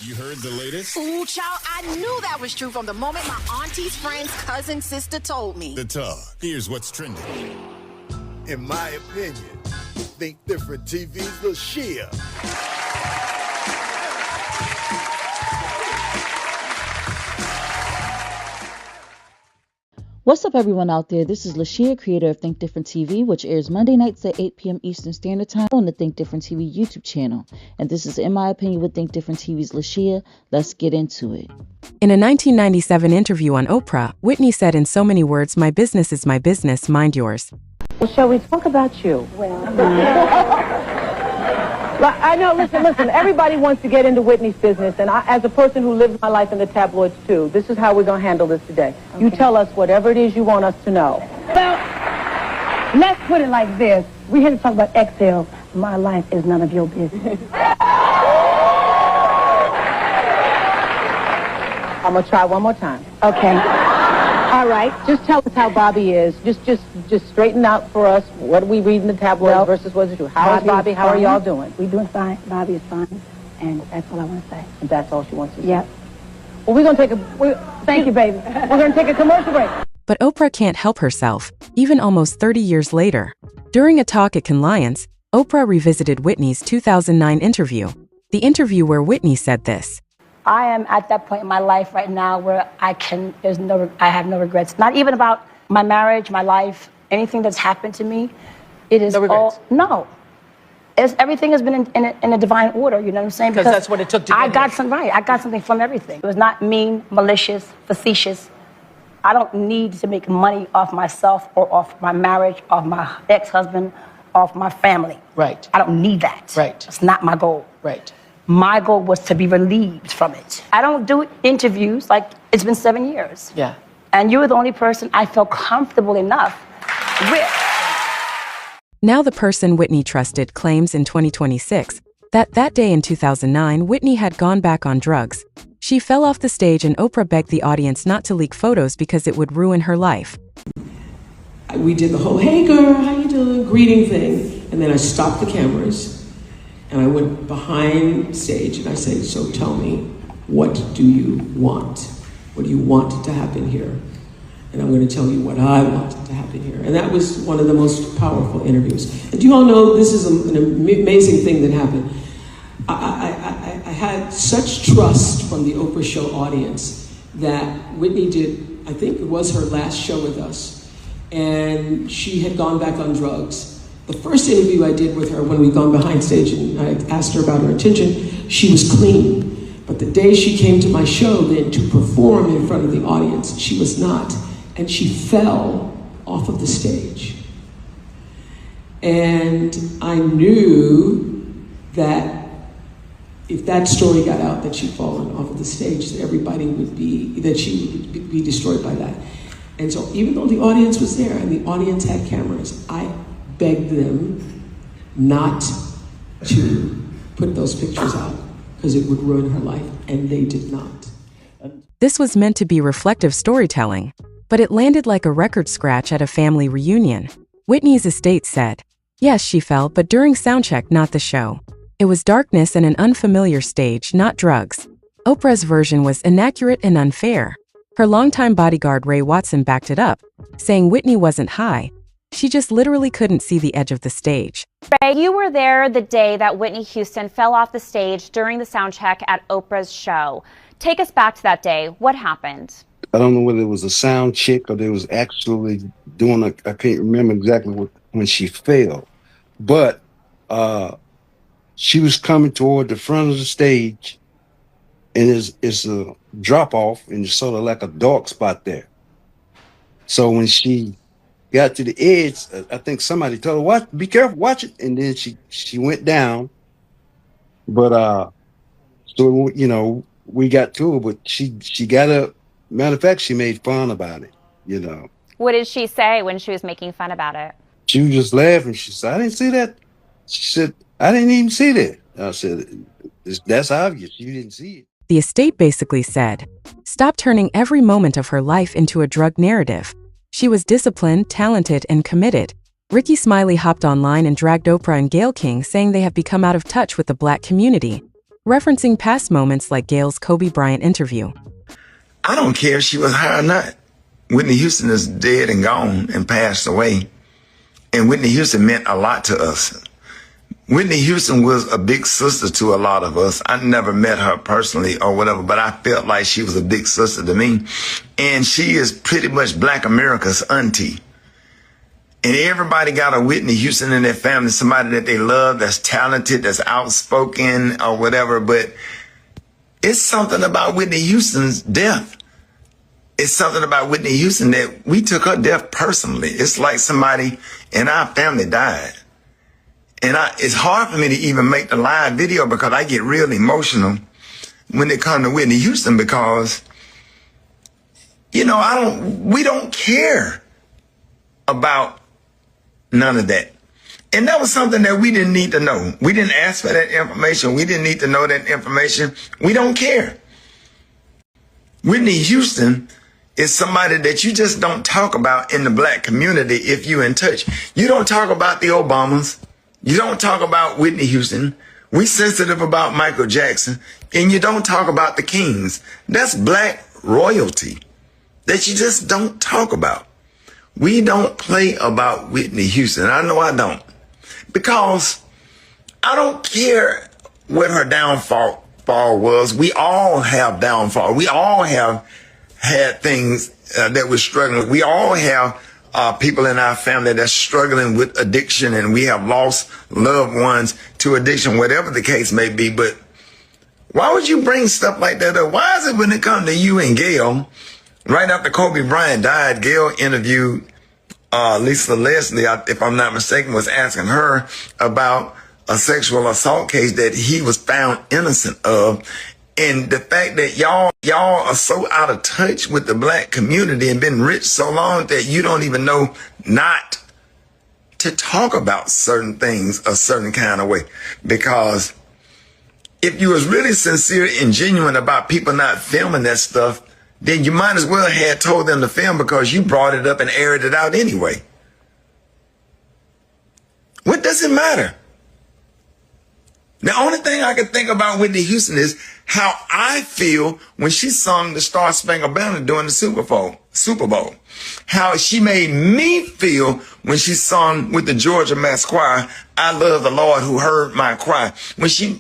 You heard the latest? Ooh, child, I knew that was true from the moment my auntie's friend's cousin sister told me. The talk. Here's what's trending. In my opinion, Think Different TV's LaShia. What's up, everyone out there? This is LaShia, creator of Think Different TV, which airs Monday nights at 8 p.m. Eastern Standard Time on the Think Different TV YouTube channel. And this is In My Opinion with Think Different TV's LaShia. Let's get into it. In a 1997 interview on Oprah, Whitney said in so many words, "My business is my business, mind yours." Well, shall we talk about you? Well, I know, listen, everybody wants to get into Whitney's business, and I, as a person who lives my life in the tabloids too, this is how we're going to handle this today. Okay. You tell us whatever it is you want us to know. Well, let's put it like this. We're here to talk about exhale. My life is none of your business. I'm going to try one more time. Okay. All right, just tell us how Bobby is. Just straighten out for us what we read in the tabloids versus what's true. How is Bobby? How are y'all doing? We're doing fine. Bobby is fine, and that's all I want to say. And that's all she wants to say? Yep. Well, we're going to take thank you, baby. We're going to take a commercial break. But Oprah can't help herself, even almost 30 years later. During a talk at Cannes Lions, Oprah revisited Whitney's 2009 interview. The interview where Whitney said this. I am at that point in my life right now where I have no regrets. Not even about my marriage, my life, anything that's happened to me. It is no regrets. Everything has been in a divine order. You know what I'm saying? Because that's what it took to get I got something from everything. It was not mean, malicious, facetious. I don't need to make money off myself or off my marriage, off my ex-husband, off my family. Right. I don't need that. Right. It's not my goal. Right. My goal was to be relieved from it. I don't do interviews, like it's been 7 years. Yeah. And you were the only person I felt comfortable enough with. Now the person Whitney trusted claims in 2026 that day in 2009, Whitney had gone back on drugs. She fell off the stage and Oprah begged the audience not to leak photos because it would ruin her life. We did the whole, "Hey girl, how you doing?" greeting thing. And then I stopped the cameras. And I went behind stage and I said, "So tell me, what do you want? What do you want to happen here? And I'm going to tell you what I want to happen here." And that was one of the most powerful interviews. And do you all know this is an amazing thing that happened? I had such trust from the Oprah show audience that Whitney did, I think it was her last show with us, and she had gone back on drugs. The first interview I did with her when we'd gone behind stage and I asked her about her intention, she was clean. But the day she came to my show then to perform in front of the audience, she was not. And she fell off of the stage. And I knew that if that story got out that she'd fallen off of the stage, that she would be destroyed by that. And so even though the audience was there and the audience had cameras, I begged them not to put those pictures out because it would ruin her life, and they did not. This was meant to be reflective storytelling, but it landed like a record scratch at a family reunion. Whitney's estate said, yes, she fell, but during soundcheck, not the show. It was darkness and an unfamiliar stage, not drugs. Oprah's version was inaccurate and unfair. Her longtime bodyguard Ray Watson backed it up, saying Whitney wasn't high. She just literally couldn't see the edge of the stage. Ray, you were there the day that Whitney Houston fell off the stage during the soundcheck at Oprah's show. Take us back to that day. What happened? I don't know whether it was a sound check or they was actually doing I can't remember exactly when she fell. But she was coming toward the front of the stage, and it's a drop off and it's sort of like a dark spot there. So when she got to the edge, I think somebody told her, "Watch, be careful, watch it." And then she went down. But so we got to her, but she got up. Matter of fact, she made fun about it. What did she say when she was making fun about it? She was just laughing. She said, "I didn't see that." She said, "I didn't even see that." I said, "That's obvious. You didn't see it." The estate basically said, stop turning every moment of her life into a drug narrative. She was disciplined, talented, and committed. Ricky Smiley hopped online and dragged Oprah and Gayle King, saying they have become out of touch with the Black community. referencing past moments like Gail's Kobe Bryant interview. I don't care if she was high or not. Whitney Houston is dead and gone and passed away. And Whitney Houston meant a lot to us. Whitney Houston was a big sister to a lot of us. I never met her personally or whatever, but I felt like she was a big sister to me. And she is pretty much Black America's auntie. And everybody got a Whitney Houston in their family, somebody that they love, that's talented, that's outspoken or whatever. But it's something about Whitney Houston's death. It's something about Whitney Houston that we took her death personally. It's like somebody in our family died. And it's hard for me to even make the live video because I get real emotional when it comes to Whitney Houston because, you know, we don't care about none of that. And that was something that we didn't need to know. We didn't ask for that information. We didn't need to know that information. We don't care. Whitney Houston is somebody that you just don't talk about in the Black community if you're in touch. You don't talk about the Obamas. You don't talk about Whitney Houston. We sensitive about Michael Jackson. And you don't talk about the Kings. That's Black royalty that you just don't talk about. We don't play about Whitney Houston. I know I don't. Because I don't care what her downfall was. We all have downfall. We all have had things that we're struggling with. We all have people in our family that's struggling with addiction, and we have lost loved ones to addiction, whatever the case may be. But why would you bring stuff like that up? Why is it when it comes to you and Gail, right after Kobe Bryant died, Gail interviewed Lisa Leslie, if I'm not mistaken, was asking her about a sexual assault case that he was found innocent of. And the fact that y'all are so out of touch with the Black community and been rich so long that you don't even know not to talk about certain things a certain kind of way. Because if you was really sincere and genuine about people not filming that stuff, then you might as well have told them to film because you brought it up and aired it out anyway. What does it matter? The only thing I can think about Whitney Houston is how I feel when she sung the Star Spangled Banner during the Super Bowl. How she made me feel when she sung with the Georgia Mass Choir, I love the Lord who heard my cry.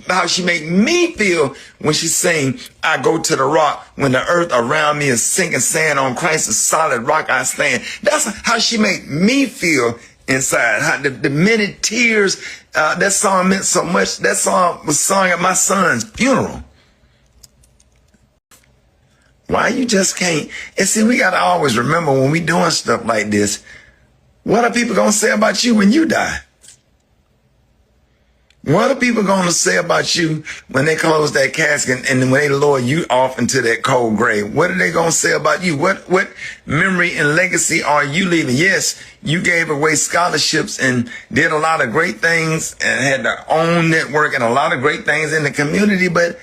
How she made me feel when she sang, I go to the rock when the earth around me is sinking sand, on Christ's solid rock I stand. That's how she made me feel inside. How the many tears, that song meant so much. That song was sung at my son's funeral. Why you just can't? And see, we got to always remember when we doing stuff like this, what are people going to say about you when you die? What are people going to say about you when they close that casket and when they lower you off into that cold grave? What are they going to say about you? What memory and legacy are you leaving? Yes, you gave away scholarships and did a lot of great things and had their own network and a lot of great things in the community, but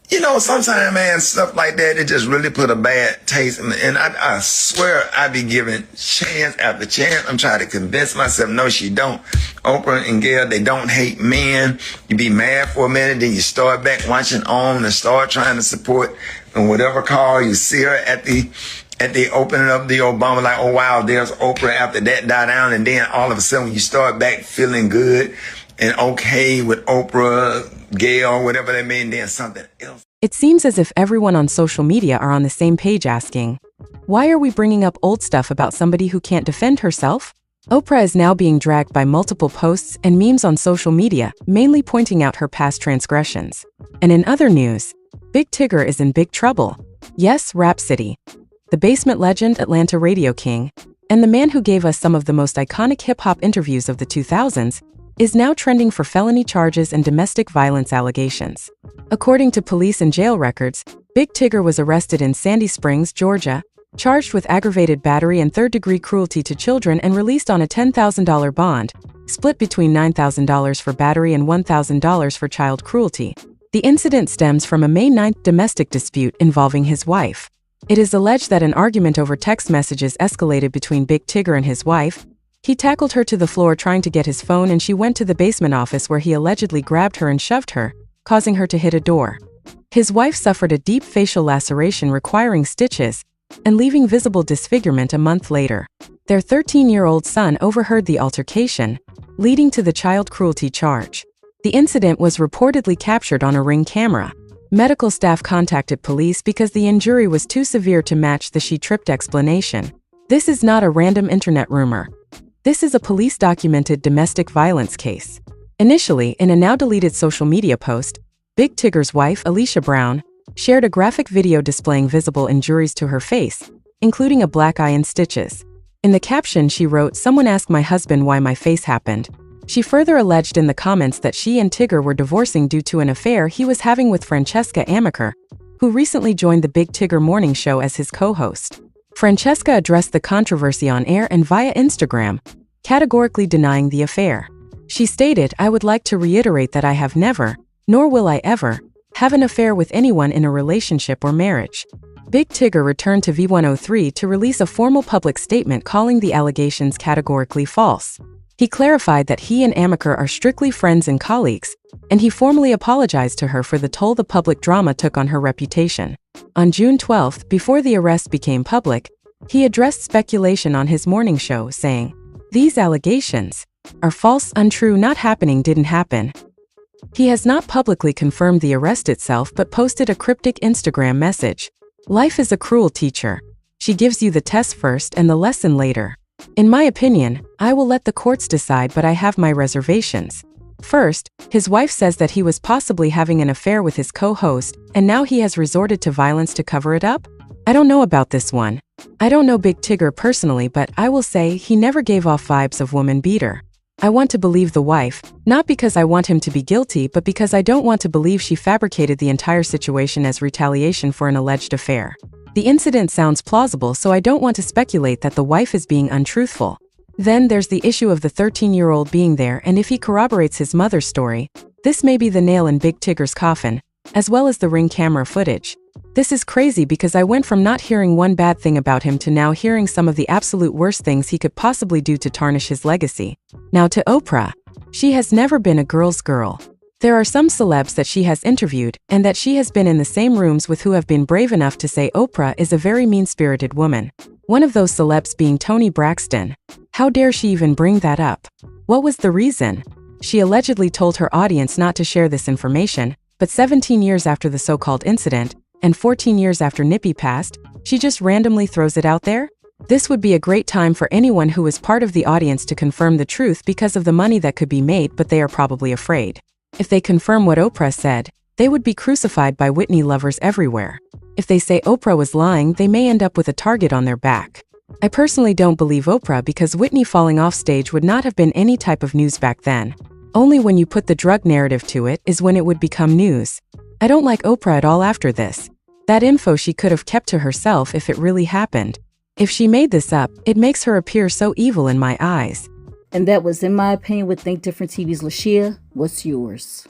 you know, sometimes, man, stuff like that, it just really put a bad taste. And I swear I be giving chance after chance. I'm trying to convince myself, no, she don't. Oprah and Gail, they don't hate men. You be mad for a minute, then you start back watching on and start trying to support and whatever call you see her at the opening of the Obama, like, oh, wow, there's Oprah after that died down. And then all of a sudden, when you start back feeling good and okay with Oprah, Gail, whatever that mean, then something else. It seems as if everyone on social media are on the same page asking, why are we bringing up old stuff about somebody who can't defend herself? Oprah is now being dragged by multiple posts and memes on social media, mainly pointing out her past transgressions. And in other news, Big Tigger is in big trouble. Yes, Rap City. The basement legend, Atlanta radio king, and the man who gave us some of the most iconic hip-hop interviews of the 2000s, is now trending for felony charges and domestic violence allegations. According to police and jail records, Big Tigger was arrested in Sandy Springs, Georgia, charged with aggravated battery and third-degree cruelty to children and released on a $10,000 bond, split between $9,000 for battery and $1,000 for child cruelty. The incident stems from a May 9th domestic dispute involving his wife. It is alleged that an argument over text messages escalated between Big Tigger and his wife. He tackled her to the floor trying to get his phone, and she went to the basement office where he allegedly grabbed her and shoved her, causing her to hit a door. His wife suffered a deep facial laceration requiring stitches and leaving visible disfigurement a month later. Their 13-year-old son overheard the altercation, leading to the child cruelty charge. The incident was reportedly captured on a Ring camera. Medical staff contacted police because the injury was too severe to match the "she tripped" explanation. This is not a random internet rumor. This is a police-documented domestic violence case. Initially, in a now-deleted social media post, Big Tigger's wife, Alicia Brown, shared a graphic video displaying visible injuries to her face, including a black eye and stitches. In the caption, she wrote, "Someone asked my husband why my face happened." She further alleged in the comments that she and Tigger were divorcing due to an affair he was having with Francesca Amaker, who recently joined the Big Tigger morning show as his co-host. Francesca addressed the controversy on air and via Instagram, categorically denying the affair. She stated, "I would like to reiterate that I have never, nor will I ever, have an affair with anyone in a relationship or marriage." Big Tigger returned to V103 to release a formal public statement calling the allegations categorically false. He clarified that he and Amaker are strictly friends and colleagues, and he formally apologized to her for the toll the public drama took on her reputation. On June 12, before the arrest became public, he addressed speculation on his morning show, saying, "These allegations are false, untrue, not happening, didn't happen." He has not publicly confirmed the arrest itself but posted a cryptic Instagram message. "Life is a cruel teacher. She gives you the test first and the lesson later. In my opinion, I will let the courts decide, but I have my reservations." First, his wife says that he was possibly having an affair with his co-host, and now he has resorted to violence to cover it up? I don't know about this one. I don't know Big Tigger personally, but I will say he never gave off vibes of woman beater. I want to believe the wife, not because I want him to be guilty, but because I don't want to believe she fabricated the entire situation as retaliation for an alleged affair. The incident sounds plausible, so I don't want to speculate that the wife is being untruthful. Then there's the issue of the 13-year-old being there, and if he corroborates his mother's story, this may be the nail in Big Tigger's coffin, as well as the Ring camera footage. This is crazy because I went from not hearing one bad thing about him to now hearing some of the absolute worst things he could possibly do to tarnish his legacy. Now to Oprah. She has never been a girl's girl. There are some celebs that she has interviewed, and that she has been in the same rooms with who have been brave enough to say Oprah is a very mean-spirited woman. One of those celebs being Toni Braxton. How dare she even bring that up? What was the reason? She allegedly told her audience not to share this information, but 17 years after the so-called incident, and 14 years after Nippy passed, she just randomly throws it out there? This would be a great time for anyone who is part of the audience to confirm the truth because of the money that could be made, but they are probably afraid. If they confirm what Oprah said, they would be crucified by Whitney lovers everywhere. If they say Oprah was lying, they may end up with a target on their back. I personally don't believe Oprah because Whitney falling off stage would not have been any type of news back then. Only when you put the drug narrative to it is when it would become news. I don't like Oprah at all after this. That info she could have kept to herself if it really happened. If she made this up, it makes her appear so evil in my eyes. And that was In My Opinion with Think Different TV's LaShia. What's yours?